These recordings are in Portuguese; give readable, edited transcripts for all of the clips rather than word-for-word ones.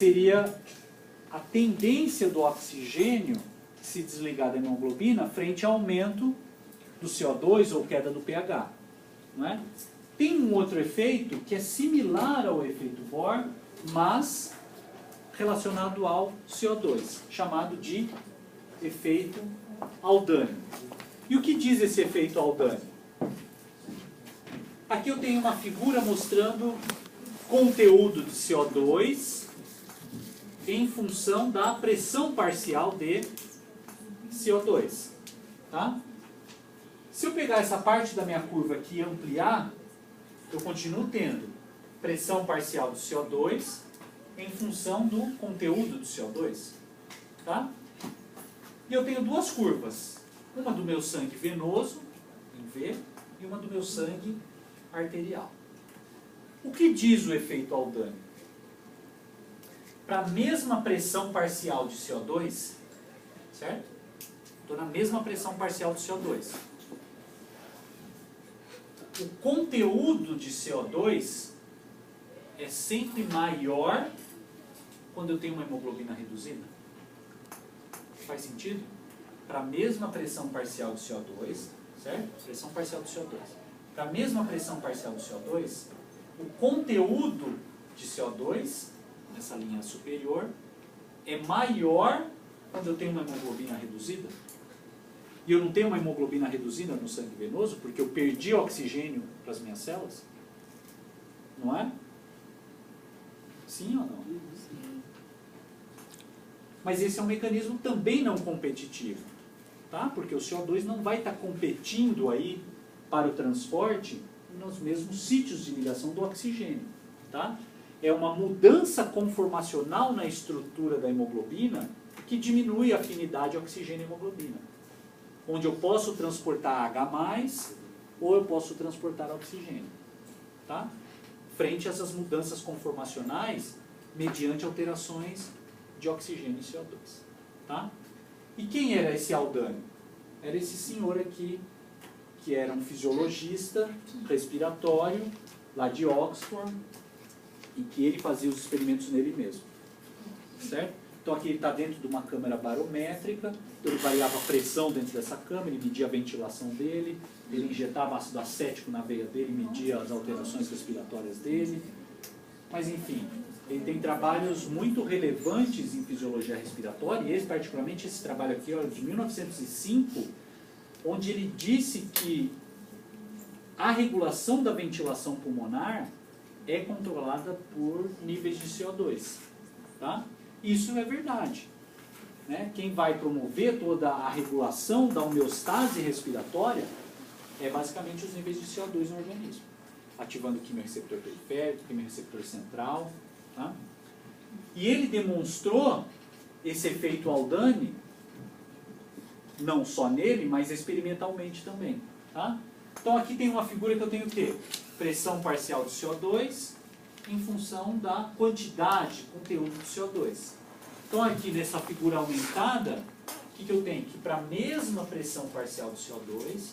seria a tendência do oxigênio se desligar da hemoglobina frente ao aumento do CO2 ou queda do pH. Não é? Tem um outro efeito que é similar ao efeito Bohr, mas relacionado ao CO2, chamado de efeito Aldani. E o que diz esse efeito Aldani? Aqui eu tenho uma figura mostrando conteúdo de CO2 em função da pressão parcial de CO2. Tá? Se eu pegar essa parte da minha curva aqui e ampliar, eu continuo tendo pressão parcial do CO2 em função do conteúdo do CO2. Tá? E eu tenho duas curvas. Uma do meu sangue venoso, em V, e uma do meu sangue arterial. O que diz o efeito Aldani? Para a mesma pressão parcial de CO2, certo? Estou na mesma pressão parcial de CO2. O conteúdo de CO2 é sempre maior quando eu tenho uma hemoglobina reduzida. Faz sentido? Para a mesma pressão parcial de CO2, certo? Pressão parcial de CO2. Para a mesma pressão parcial de CO2, o conteúdo de CO2, nessa linha superior, é maior quando eu tenho uma hemoglobina reduzida. E eu não tenho uma hemoglobina reduzida no sangue venoso, porque eu perdi oxigênio para as minhas células. Não é? Sim ou não? Sim. Mas esse é um mecanismo também não competitivo. Tá? Porque o CO2 não vai estar competindo aí para o transporte nos mesmos sítios de ligação do oxigênio. Tá? É uma mudança conformacional na estrutura da hemoglobina que diminui a afinidade oxigênio-hemoglobina. Onde eu posso transportar H+, ou eu posso transportar oxigênio. Tá? Frente a essas mudanças conformacionais mediante alterações de oxigênio e CO2. Tá? E quem era esse Aldani? Era esse senhor aqui, que era um fisiologista respiratório, lá de Oxford, e que ele fazia os experimentos nele mesmo. Certo? Então aqui ele está dentro de uma câmara barométrica, então ele variava a pressão dentro dessa câmara, ele media a ventilação dele, ele injetava ácido acético na veia dele, media as alterações respiratórias dele. Mas enfim, ele tem trabalhos muito relevantes em fisiologia respiratória, e particularmente esse trabalho aqui, ó, de 1905, onde ele disse que a regulação da ventilação pulmonar é controlada por níveis de CO2. Tá? Isso é verdade. Né? Quem vai promover toda a regulação da homeostase respiratória é basicamente os níveis de CO2 no organismo, ativando o quimiorreceptor periférico, quimiorreceptor central. Tá? E ele demonstrou esse efeito Aldani, não só nele, mas experimentalmente também. Tá? Então aqui tem uma figura que eu tenho o quê? Pressão parcial de CO2 em função da quantidade, conteúdo de CO2. Então aqui nessa figura aumentada, o que eu tenho? Que para a mesma pressão parcial de CO2,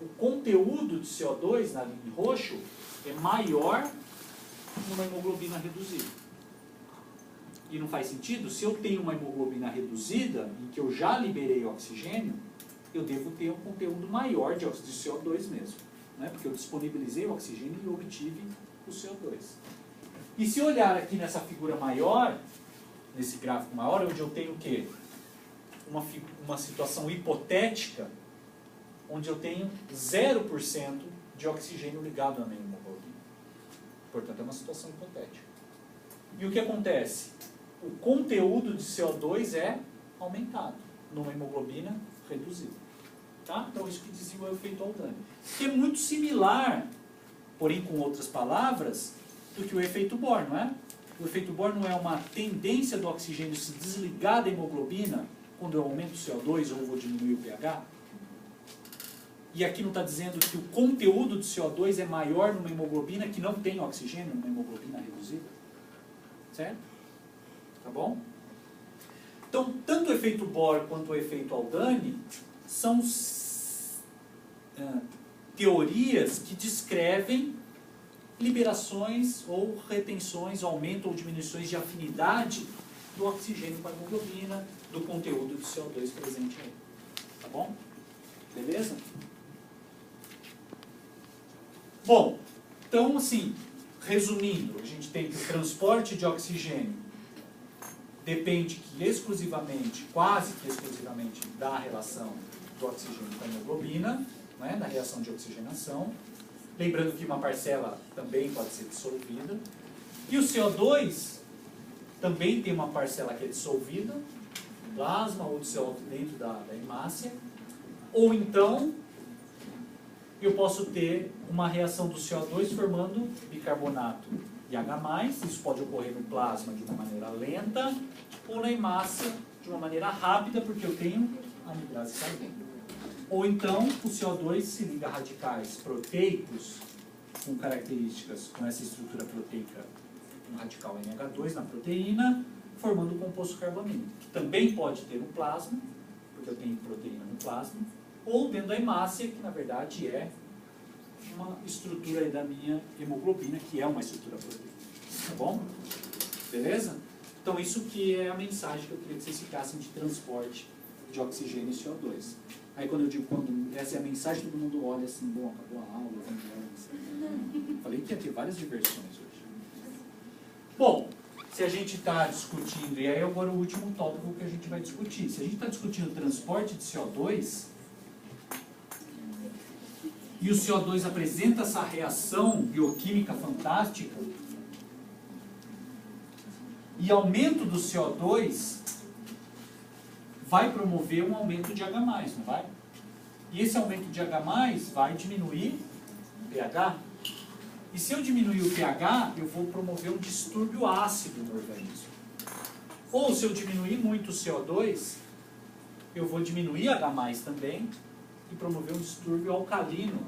o conteúdo de CO2 na linha em roxo é maior numa hemoglobina reduzida. E não faz sentido? Se eu tenho uma hemoglobina reduzida, em que eu já liberei oxigênio, eu devo ter um conteúdo maior de CO2 mesmo. Né? Porque eu disponibilizei o oxigênio e obtive o CO2. E se olhar aqui nessa figura maior, nesse gráfico maior, onde eu tenho o quê? Uma situação hipotética, onde eu tenho 0% de oxigênio ligado à minha hemoglobina. Portanto, é uma situação hipotética. E o que acontece? O conteúdo de CO2 é aumentado numa hemoglobina reduzida. Tá? Então, isso que dizia o efeito Aldani. Que é muito similar, porém com outras palavras, do que o efeito Bohr, não é? O efeito Bohr não é uma tendência do oxigênio se desligar da hemoglobina quando eu aumento o CO2 ou vou diminuir o pH? E aqui não está dizendo que o conteúdo de CO2 é maior numa hemoglobina que não tem oxigênio, numa hemoglobina reduzida? Certo? Tá bom? Então, tanto o efeito Bohr quanto o efeito Aldani são teorias que descrevem liberações ou retenções, aumento ou diminuições de afinidade do oxigênio com a hemoglobina, do conteúdo de CO2 presente aí. Tá bom? Beleza? Bom, então assim, resumindo, a gente tem que o transporte de oxigênio depende que exclusivamente, quase que exclusivamente, da relação do oxigênio com a hemoglobina, né, da reação de oxigenação. Lembrando que uma parcela também pode ser dissolvida. E o CO2 também tem uma parcela que é dissolvida no plasma ou dissolve dentro da hemácia. Ou então, eu posso ter uma reação do CO2 formando bicarbonato e H+, isso pode ocorrer no plasma de uma maneira lenta ou na hemácia de uma maneira rápida, porque eu tenho anidrase carbônica. Ou então, o CO2 se liga a radicais proteicos com características, com essa estrutura proteica, um radical NH2 na proteína, formando o composto carbonílico, que também pode ter no plasma, porque eu tenho proteína no plasma, ou dentro da hemácia, que na verdade é uma estrutura aí da minha hemoglobina, que é uma estrutura proteica. Tá bom? Beleza? Então isso que é a mensagem que eu queria que vocês ficassem de transporte de oxigênio e CO2. Aí quando eu digo, quando essa é a mensagem, todo mundo olha assim, bom, acabou a aula, vamos embora. Assim. Falei que ia ter várias diversões hoje. Bom, se a gente está discutindo, e aí agora o último tópico que a gente vai discutir, se a gente está discutindo o transporte de CO2, e o CO2 apresenta essa reação bioquímica fantástica, e aumento do CO2 vai promover um aumento de H+, não vai? E esse aumento de H+, vai diminuir o pH. E se eu diminuir o pH, eu vou promover um distúrbio ácido no organismo. Ou se eu diminuir muito o CO2, eu vou diminuir H+, também e promover um distúrbio alcalino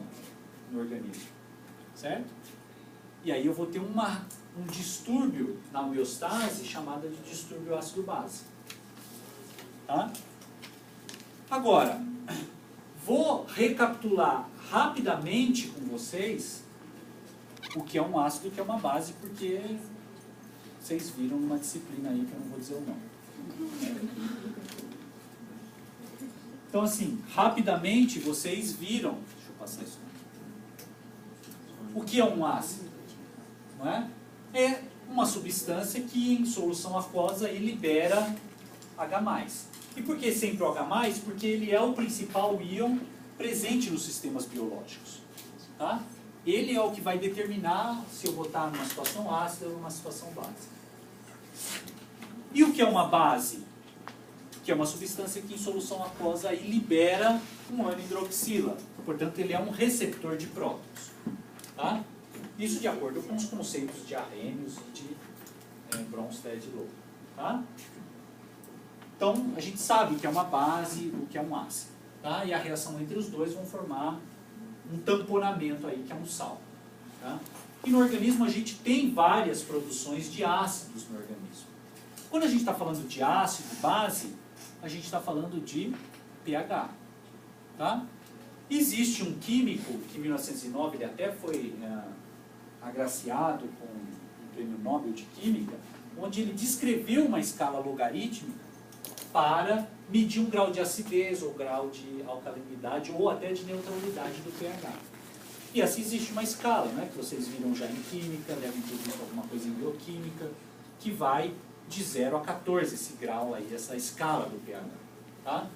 no organismo. Certo? E aí eu vou ter um distúrbio na homeostase chamado de distúrbio ácido-base. Tá? Agora, vou recapitular rapidamente com vocês o que é um ácido e o que é uma base, porque vocês viram numa disciplina aí que eu não vou dizer o nome. Então assim, rapidamente vocês viram, deixa eu passar isso. O que é um ácido? Não é? É uma substância que em solução aquosa aí libera H+. E por que sempre o H+? Porque ele é o principal íon presente nos sistemas biológicos. Tá? Ele é o que vai determinar se eu vou estar numa situação ácida ou numa situação básica. E o que é uma base? Que é uma substância que em solução aquosa aí libera um ânion hidroxila. Portanto, ele é um receptor de prótons. Tá? Isso de acordo com os conceitos de Arrhenius e de Bronsted e Lowe. Tá? Então, a gente sabe o que é uma base, o que é um ácido. Tá? E a reação entre os dois vão formar um tamponamento aí, que é um sal. Tá? E no organismo a gente tem várias produções de ácidos no organismo. Quando a gente está falando de ácido, base, a gente está falando de pH. Tá? Existe um químico, que em 1909 ele até foi agraciado com o Prêmio Nobel de Química, onde ele descreveu uma escala logarítmica para medir um grau de acidez, ou grau de alcalinidade, ou até de neutralidade do pH. E assim existe uma escala, né, que vocês viram já em química, devem ter visto alguma coisa em bioquímica, que vai de 0 a 14, esse grau aí, essa escala do pH. Tá?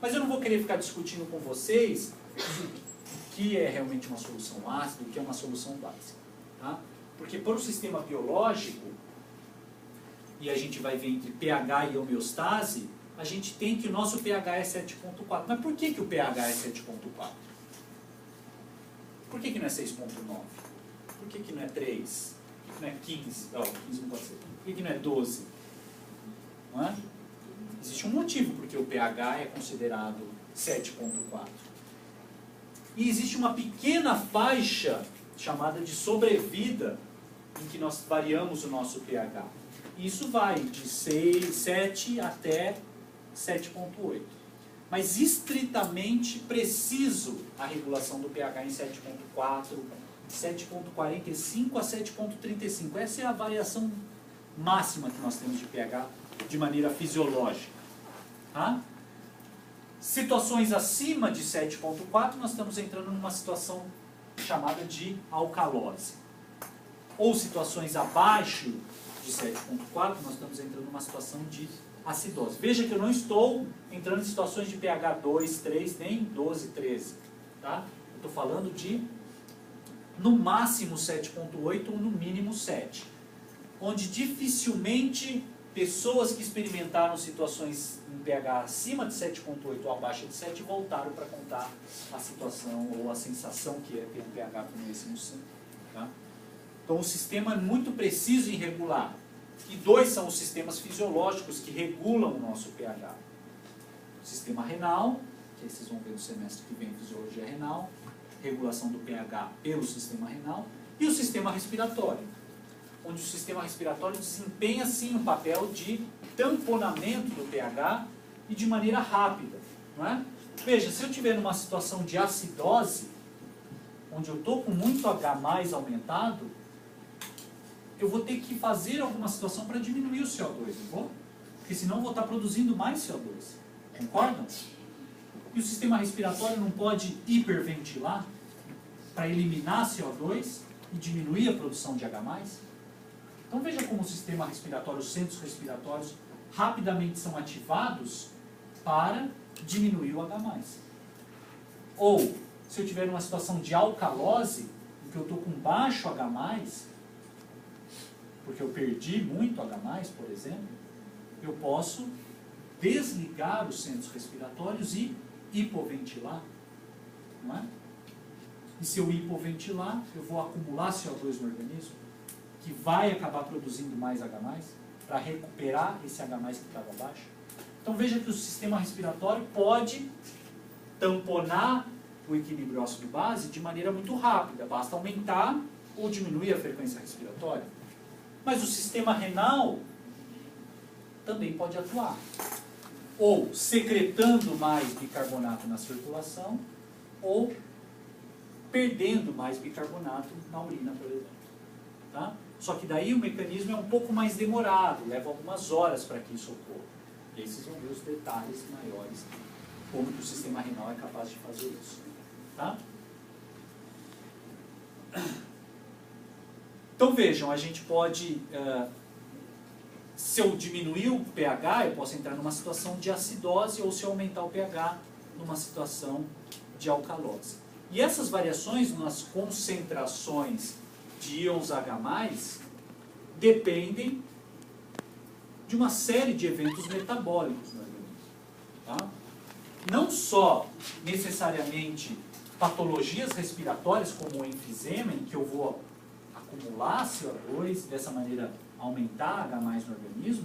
Mas eu não vou querer ficar discutindo com vocês o que é realmente uma solução ácida, o que é uma solução básica. Tá? Porque para o sistema biológico, e a gente vai ver entre pH e homeostase, a gente tem que o nosso pH é 7.4. Mas por que o pH é 7.4? Por que não é 6.9? Por que não é 3? Por que não é 15? Não, 15 não pode ser. Por que não é 12? Não é? Existe um motivo porque o pH é considerado 7.4. E existe uma pequena faixa chamada de sobrevida em que nós variamos o nosso pH. Isso vai de 7 até 7.8. Mas estritamente preciso a regulação do pH em 7.4, 7,45 a 7,35. Essa é a variação máxima que nós temos de pH de maneira fisiológica. Tá? Situações acima de 7,4, nós estamos entrando numa situação chamada de alcalose. Ou situações abaixo de 7,4, nós estamos entrando numa situação de acidose. Veja que eu não estou entrando em situações de pH 2, 3, nem 12, 13. Tá? Eu estou falando de, no máximo, 7,8 ou no mínimo 7. Onde dificilmente pessoas que experimentaram situações em pH acima de 7,8 ou abaixo de 7 voltaram para contar a situação ou a sensação que é ter um pH como esse no sangue. Tá? Então o sistema é muito preciso em regular. E dois são os sistemas fisiológicos que regulam o nosso pH. O sistema renal, que aí vocês vão ver no semestre que vem, fisiologia renal, regulação do pH pelo sistema renal, e o sistema respiratório, onde o sistema respiratório desempenha sim um papel de tamponamento do pH e de maneira rápida. Não é? Veja, se eu estiver numa situação de acidose, onde eu estou com muito H+ aumentado, eu vou ter que fazer alguma situação para diminuir o CO2, não vou? Porque senão eu vou estar produzindo mais CO2. Concordam? E o sistema respiratório não pode hiperventilar para eliminar CO2 e diminuir a produção de H+. Então veja como o sistema respiratório, os centros respiratórios, rapidamente são ativados para diminuir o H+. Ou, se eu tiver uma situação de alcalose, em que eu estou com baixo H+, porque eu perdi muito H+, por exemplo, eu posso desligar os centros respiratórios e hipoventilar. Não é? E se eu hipoventilar, eu vou acumular CO2 no organismo, que vai acabar produzindo mais H+, para recuperar esse H+ que estava baixo. Então veja que o sistema respiratório pode tamponar o equilíbrio ácido-base de maneira muito rápida, basta aumentar ou diminuir a frequência respiratória. Mas o sistema renal também pode atuar, ou secretando mais bicarbonato na circulação, ou perdendo mais bicarbonato na urina, por exemplo. Tá? Só que daí o mecanismo é um pouco mais demorado, leva algumas horas para que isso ocorra. E aí vocês vão ver os detalhes maiores, como que o sistema renal é capaz de fazer isso. Tá? Então vejam, a gente pode, se eu diminuir o pH, eu posso entrar numa situação de acidose, ou se eu aumentar o pH, numa situação de alcalose. E essas variações nas concentrações de íons H+, dependem de uma série de eventos metabólicos no organismo. Tá? Não só necessariamente patologias respiratórias, como o enfisema, em que eu vou acumular CO2, dessa maneira aumentar H+ no organismo,